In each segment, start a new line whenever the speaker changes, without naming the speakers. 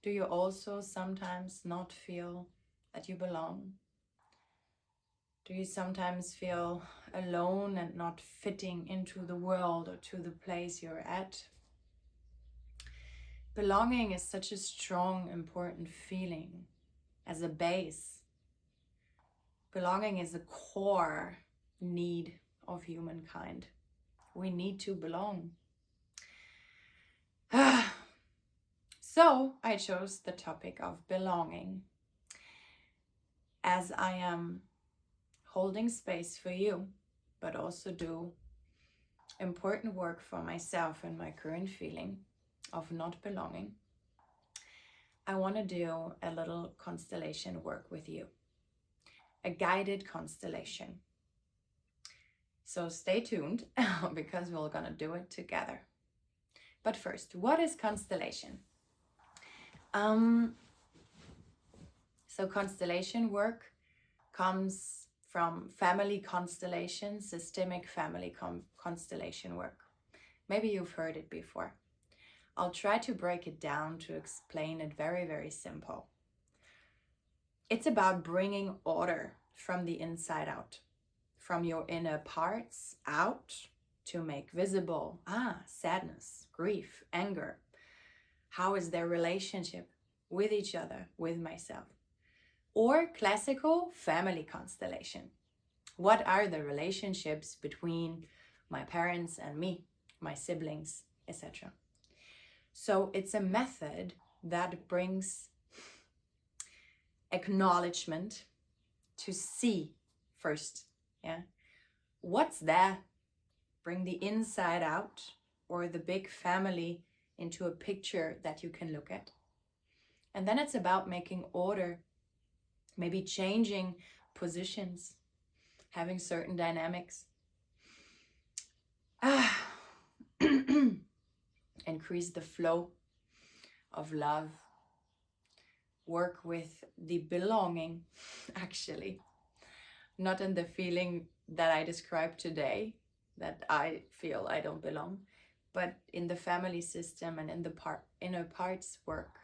Do you also sometimes not feel that you belong? Do you sometimes feel alone and not fitting into the world or to the place you're at? Belonging is such a strong, important feeling as a base. Belonging is a core need of humankind. We need to belong. So I chose the topic of belonging as I am holding space for you, but also do important work for myself and my current feeling of not belonging. I want to do a little constellation work with you, a guided constellation. So stay tuned because we're going to do it together. But first, what is constellation? So constellation work comes from family constellation, systemic family constellation work. Maybe you've heard it before. I'll try to break it down to explain it very, very simple. It's about bringing order from the inside out, from your inner parts out to make visible, sadness, grief, anger. How is their relationship with each other, with myself? Or classical family constellation. What are the relationships between my parents and me, my siblings, etc.? So it's a method that brings acknowledgement to see first, what's there? Bring the inside out, or the big family into a picture that you can look at. And then it's about making order, maybe changing positions, having certain dynamics. Increase the flow of love. Work with the belonging, actually. Not in the feeling that I described today, that I feel I don't belong, but in the family system and in the inner parts work,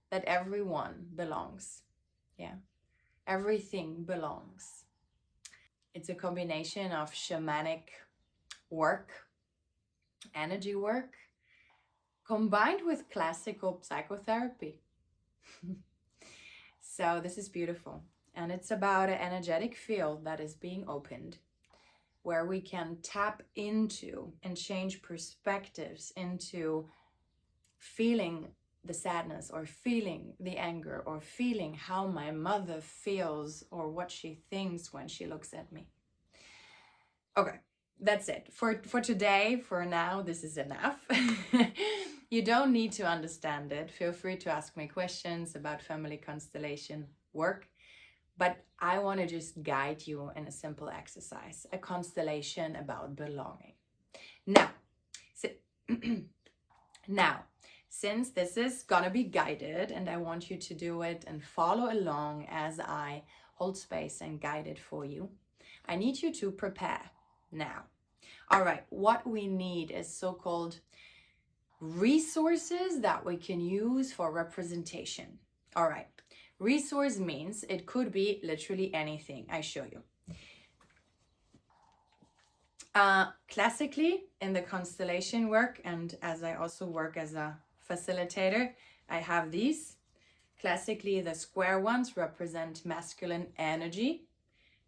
that everyone belongs. Everything belongs. It's a combination of shamanic work, energy work, combined with classical psychotherapy. So this is beautiful. And it's about an energetic field that is being opened, where we can tap into and change perspectives into feeling the sadness, or feeling the anger, or feeling how my mother feels, or what she thinks when she looks at me. Okay, that's it. For today, for now, this is enough. You don't need to understand it. Feel free to ask me questions about family constellation work. But I want to just guide you in a simple exercise, a constellation about belonging. Now, since this is gonna be guided and I want you to do it and follow along as I hold space and guide it for you, I need you to prepare now. All right, what we need is so-called resources that we can use for representation. All right, resource means it could be literally anything. I show you. Classically, in the constellation work, and as I also work as a facilitator, I have these. Classically, the square ones represent masculine energy,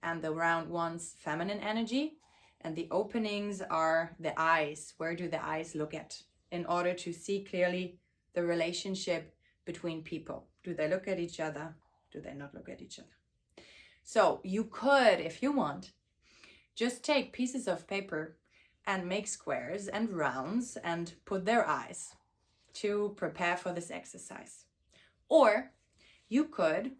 and the round ones feminine energy, and the openings are the eyes. Where do the eyes look at in order to see clearly the relationship between people? Do they look at each other? Do they not look at each other? So you could, if you want, just take pieces of paper and make squares and rounds and put their eyes to prepare for this exercise. Or you could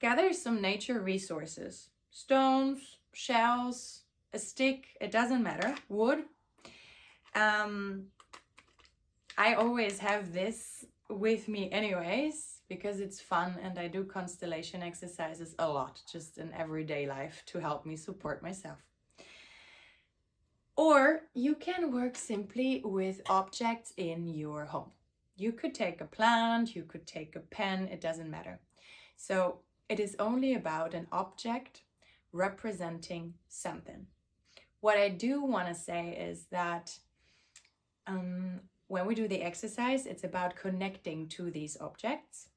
gather some nature resources, stones, shells, a stick, it doesn't matter, wood. I always have this with me anyways, because it's fun, and I do constellation exercises a lot, just in everyday life, to help me support myself. Or you can work simply with objects in your home. You could take a plant, you could take a pen, it doesn't matter. So it is only about an object representing something. What I do want to say is that when we do the exercise, it's about connecting to these objects.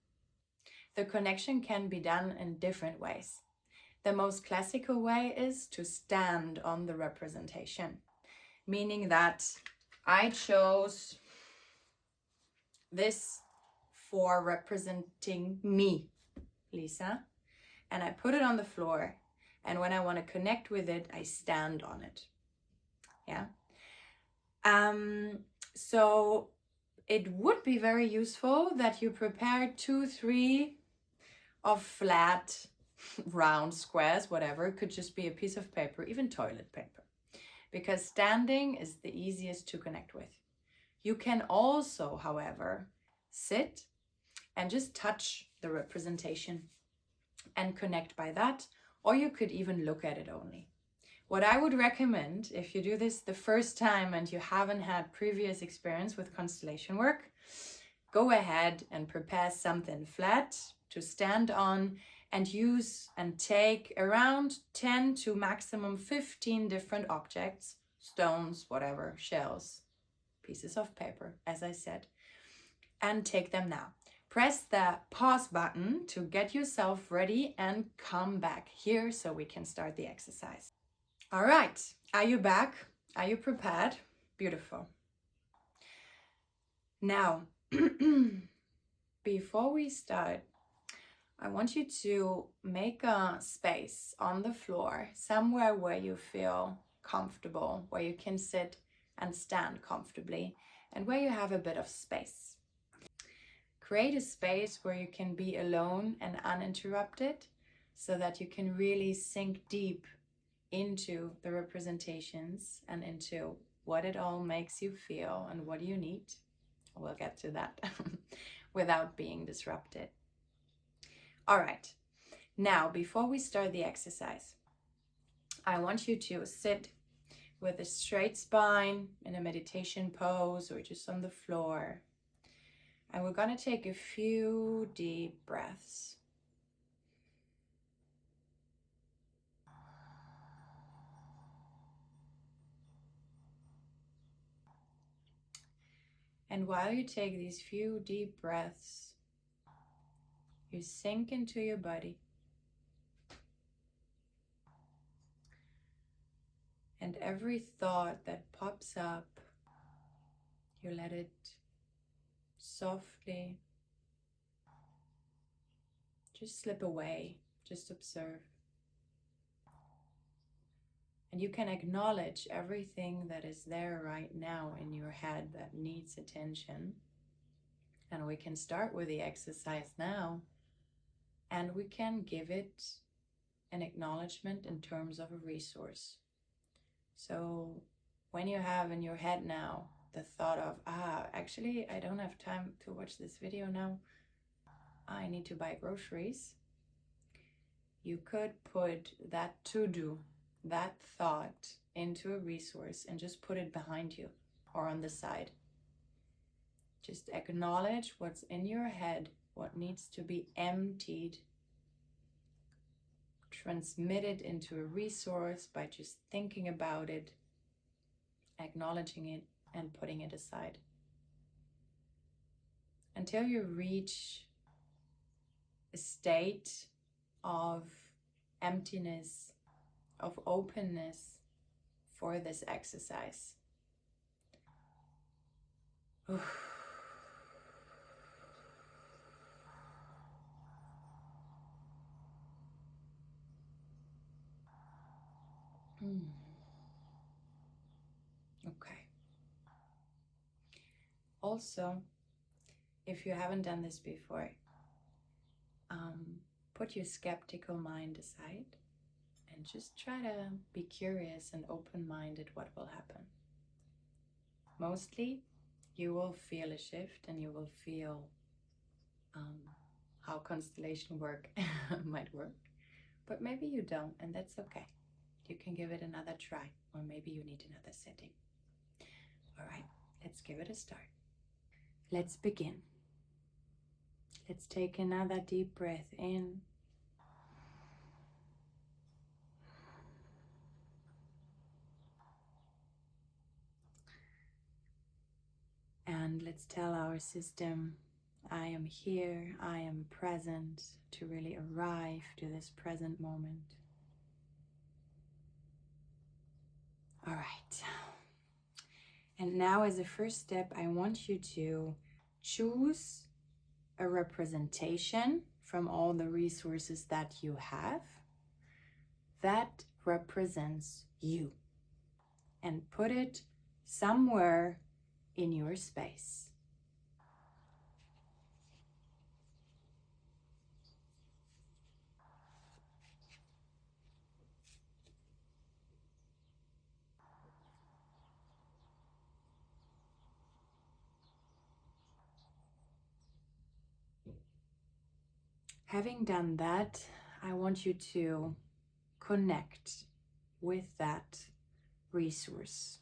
The connection can be done in different ways. The most classical way is to stand on the representation, meaning that I chose this for representing me, Lisa, and I put it on the floor. And when I want to connect with it, I stand on it. Yeah. So it would be very useful that you prepare 2-3 of flat, round squares, whatever. It could just be a piece of paper, even toilet paper, because standing is the easiest to connect with. You can also, however, sit and just touch the representation and connect by that, or you could even look at it only. What I would recommend, if you do this the first time and you haven't had previous experience with constellation work, go ahead and prepare something flat to stand on and use and take around 10 to maximum 15 different objects, stones, whatever, shells, pieces of paper, as I said, and take them now. Press the pause button to get yourself ready and come back here so we can start the exercise. All right, are you back? Are you prepared? Beautiful. Now, before we start, I want you to make a space on the floor, somewhere where you feel comfortable, where you can sit and stand comfortably, and where you have a bit of space. Create a space where you can be alone and uninterrupted so that you can really sink deep into the representations and into what it all makes you feel and what you need. We'll get to that without being disrupted. All right, now before we start the exercise, I want you to sit with a straight spine in a meditation pose or just on the floor. And we're going to take a few deep breaths. And while you take these few deep breaths, you sink into your body. And every thought that pops up, you let it softly just slip away, just observe. And you can acknowledge everything that is there right now in your head that needs attention. And we can start with the exercise now, and we can give it an acknowledgement in terms of a resource. So when you have in your head now the thought of, actually, I don't have time to watch this video now, I need to buy groceries, you could put that to-do, that thought, into a resource and just put it behind you or on the side. Just acknowledge what's in your head, what needs to be emptied. Transmit it into a resource by just thinking about it, acknowledging it, and putting it aside. Until you reach a state of emptiness, of openness for this exercise. Okay. Also, if you haven't done this before, put your skeptical mind aside and just try to be curious and open-minded what will happen. Mostly, you will feel a shift and you will feel how constellation work might work. But maybe you don't, and that's okay. You can give it another try. or maybe you need another setting. All right, let's give it a start. Let's begin. Let's take another deep breath in. And let's tell our system, I am here, I am present, to really arrive to this present moment. All right. And now as a first step, I want you to choose a representation from all the resources that you have that represents you, and put it somewhere in your space. Having done that, I want you to connect with that resource,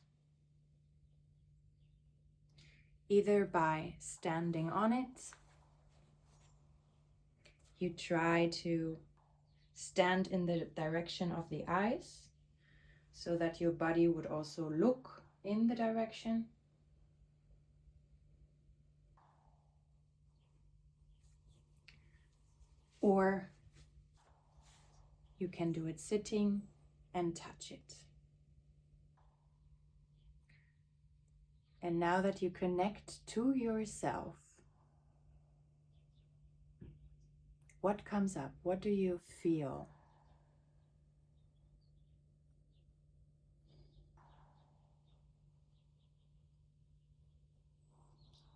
either by standing on it. You try to stand in the direction of the eyes so that your body would also look in the direction. Or you can do it sitting and touch it. And now that you connect to yourself, what comes up? What do you feel?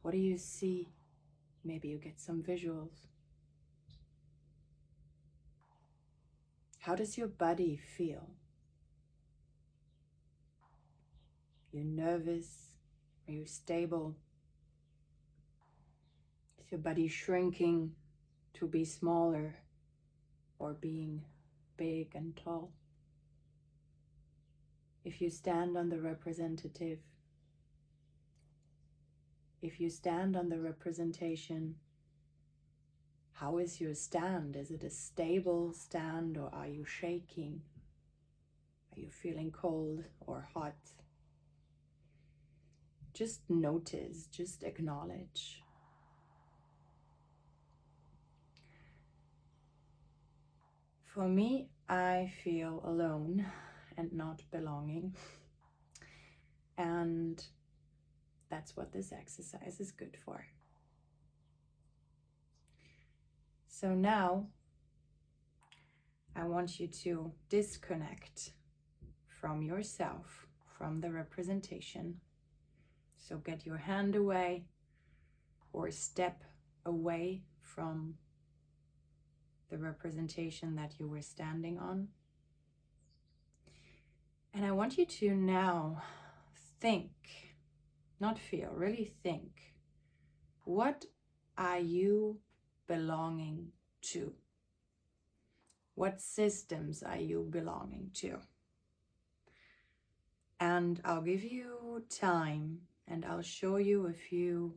What do you see? Maybe you get some visuals. How does your body feel? Are you nervous? Are you stable? Is your body shrinking to be smaller or being big and tall? If you stand on the representative, if you stand on the representation, how is your stand? Is it a stable stand, or are you shaking? Are you feeling cold or hot? Just notice, just acknowledge. For me, I feel alone and not belonging. And that's what this exercise is good for. So now I want you to disconnect from yourself, from the representation. So get your hand away or step away from the representation that you were standing on. And I want you to now think, not feel, really think. What are you belonging to? What systems are you belonging to? And I'll give you time and I'll show you a few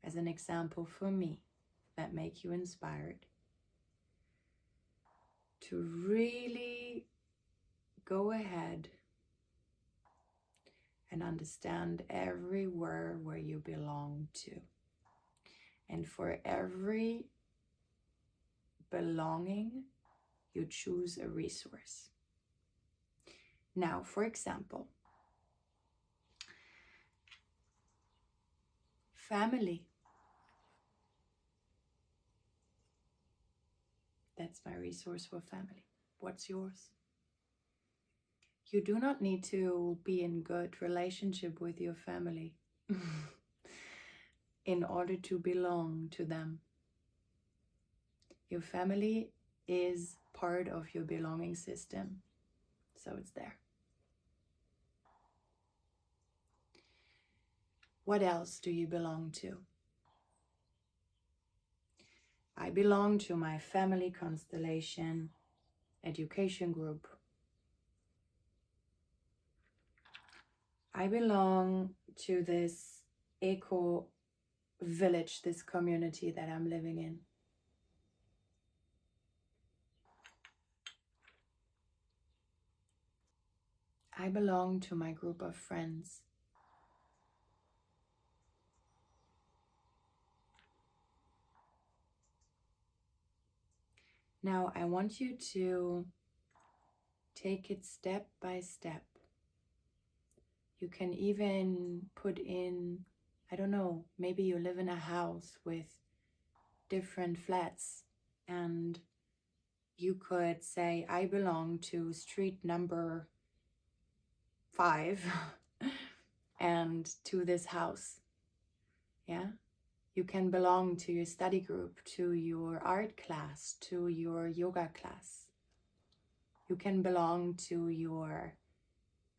as an example for me that make you inspired to really go ahead and understand everywhere where you belong to. And for every belonging, you choose a resource. Now, for example, family. That's my resource for family. What's yours? You do not need to be in good relationship with your family in order to belong to them. Your family is part of your belonging system, so it's there. What else do you belong to? I belong to my family constellation education group. I belong to this eco village, this community that I'm living in. I belong to my group of friends. Now I want you to take it step by step. You can even put in, I don't know, maybe you live in a house with different flats, and you could say, I belong to street number 5 and to this house. Yeah, you can belong to your study group, to your art class, to your yoga class. You can belong to your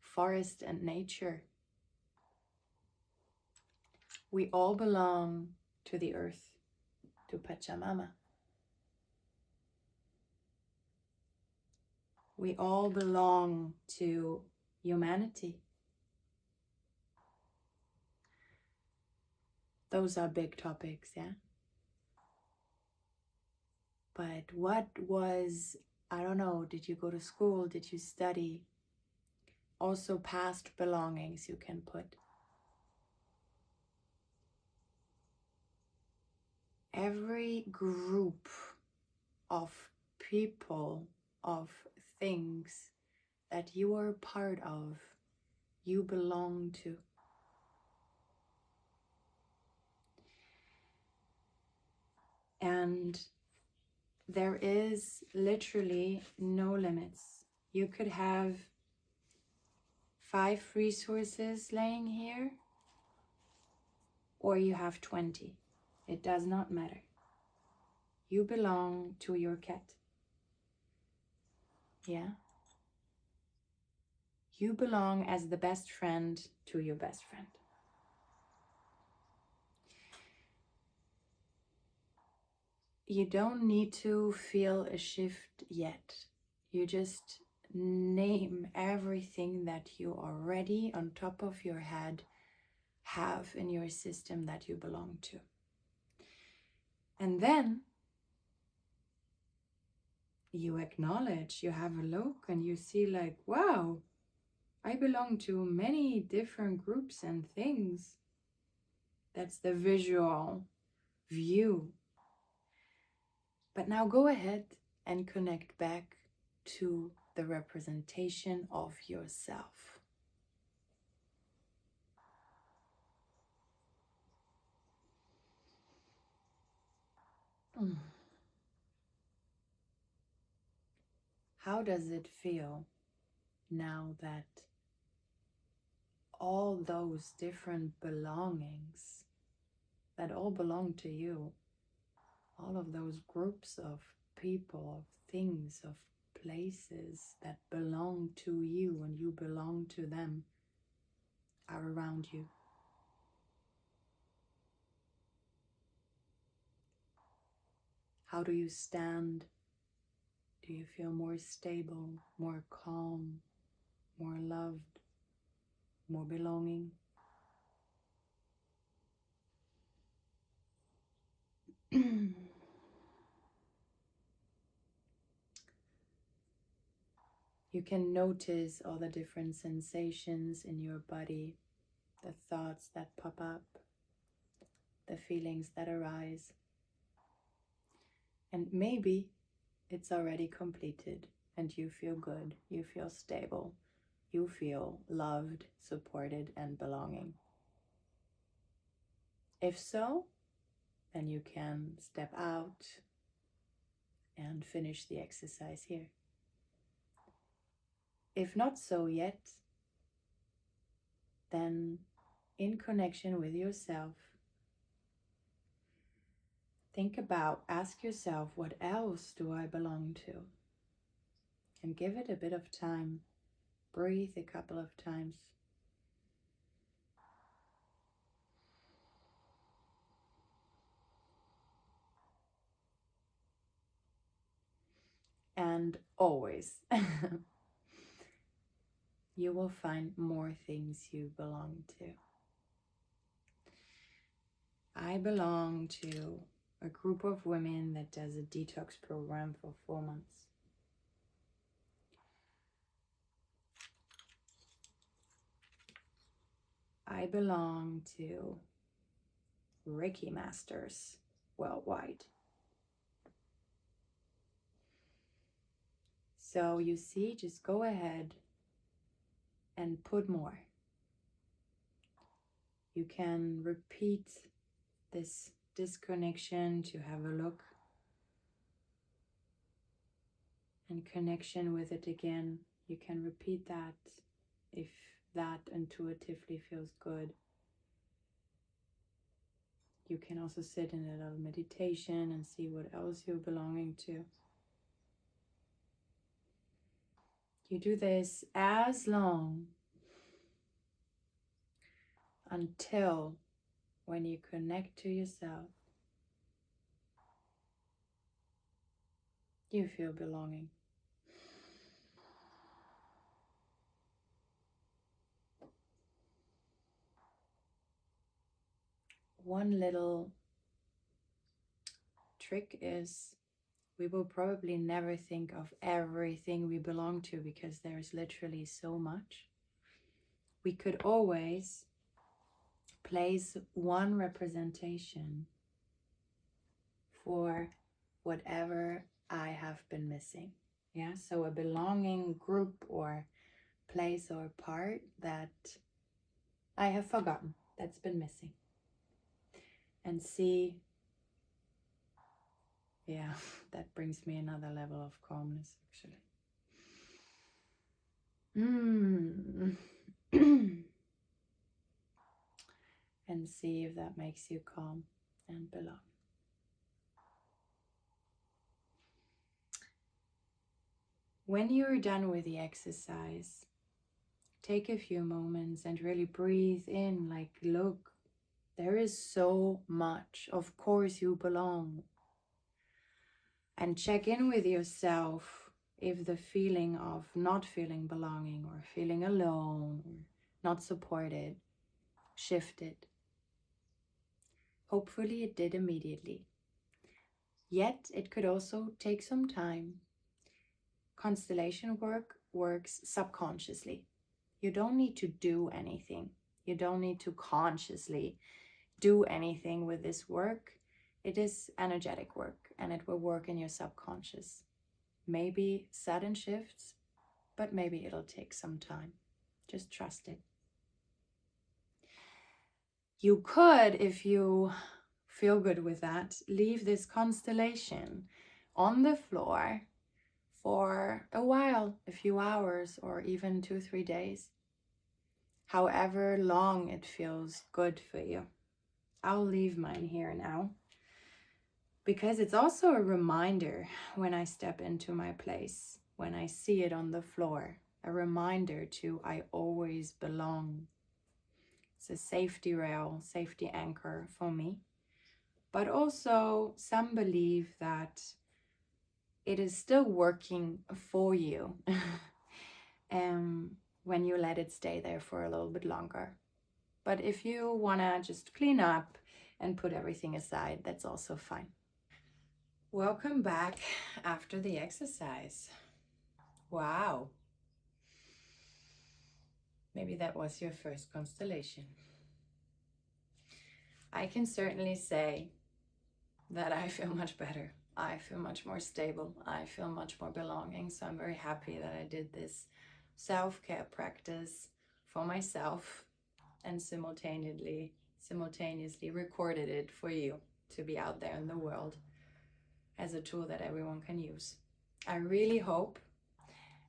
forest and nature. We all belong to the earth, to Pachamama. We all belong to humanity. Those are big topics, yeah? But what was, I don't know, did you go to school? Did you study? Also past belongings you can put. Every group of people, of things that you are part of, you belong to. And there is literally no limits. You could have 5 resources laying here, or you have 20. It does not matter. You belong to your cat. Yeah? You belong as the best friend to your best friend. You don't need to feel a shift yet. You just name everything that you already on top of your head have in your system that you belong to. And then you acknowledge, you have a look and you see like, wow, I belong to many different groups and things. That's the visual view. But now go ahead and connect back to the representation of yourself. How does it feel now that all those different belongings that all belong to you, all of those groups of people, of things, of places that belong to you and you belong to them, are around you? How do you stand? Do you feel more stable, more calm, more loved, more belonging? You can notice all the different sensations in your body, the thoughts that pop up, the feelings that arise. And maybe it's already completed and you feel good, you feel stable, you feel loved, supported, and belonging. If so, then you can step out and finish the exercise here. If not so yet, then in connection with yourself, think about, ask yourself, what else do I belong to? And give it a bit of time. Breathe a couple of times. And always, you will find more things you belong to. I belong to a group of women that does a detox program for 4 months. I belong to Reiki masters worldwide. So you see, just go ahead and put more. You can repeat this disconnection to have a look and connection with it again. You can repeat that if that intuitively feels good. You can also sit in a little meditation and see what else you're belonging to. You do this as long until when you connect to yourself, you feel belonging. One little trick is we will probably never think of everything we belong to because there's literally so much. We could always place one representation for whatever I have been missing. Yeah, so a belonging group or place or part that I have forgotten, that's been missing. And see, yeah, that brings me another level of calmness actually. And see if that makes you calm and belong. When you're done with the exercise, take a few moments and really breathe in, like, look, there is so much. Of course you belong. And check in with yourself if the feeling of not feeling belonging or feeling alone or not supported shifted. Hopefully it did immediately. Yet it could also take some time. Constellation work works subconsciously. You don't need to do anything. You don't need to consciously do anything with this work. It is energetic work and it will work in your subconscious. Maybe sudden shifts, but maybe it'll take some time. Just trust it. You could, if you feel good with that, leave this constellation on the floor for a while, a few hours, or even 2-3 days. However long it feels good for you. I'll leave mine here now because it's also a reminder when I step into my place, when I see it on the floor, a reminder to I always belong. It's a safety rail, safety anchor for me. But also some believe that it is still working for you when you let it stay there for a little bit longer. But if you want to just clean up and put everything aside, that's also fine. Welcome back after the exercise. Wow. Maybe that was your first constellation. I can certainly say that I feel much better. I feel much more stable. I feel much more belonging. So I'm very happy that I did this self-care practice for myself and simultaneously recorded it for you to be out there in the world as a tool that everyone can use. I really hope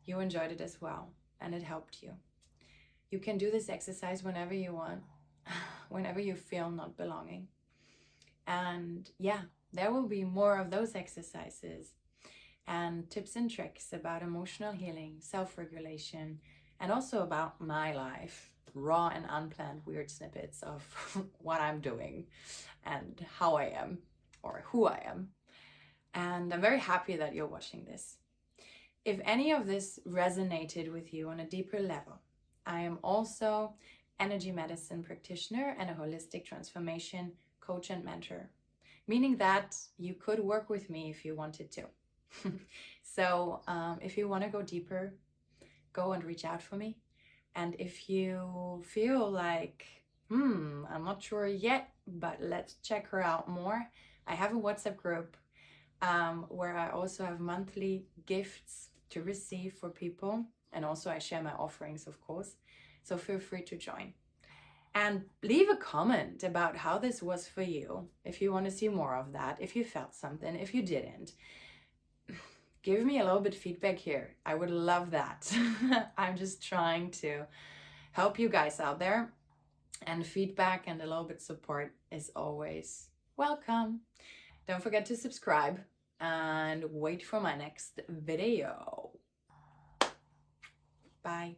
you enjoyed it as well and it helped you. You can do this exercise whenever you want, whenever you feel not belonging. And yeah, there will be more of those exercises and tips and tricks about emotional healing, self-regulation, and also about my life, raw and unplanned weird snippets of what I'm doing and how I am or who I am. And I'm very happy that you're watching this. If any of this resonated with you on a deeper level, I am also energy medicine practitioner and a holistic transformation coach and mentor, meaning that you could work with me if you wanted to. So if you want to go deeper, go and reach out for me. And if you feel like, I'm not sure yet, but let's check her out more, I have a WhatsApp group where I also have monthly gifts to receive for people. And also I share my offerings, of course. So feel free to join. And leave a comment about how this was for you. If you want to see more of that, if you felt something, if you didn't. Give me a little bit feedback here. I would love that. I'm just trying to help you guys out there. And feedback and a little bit support is always welcome. Don't forget to subscribe and wait for my next video. Bye.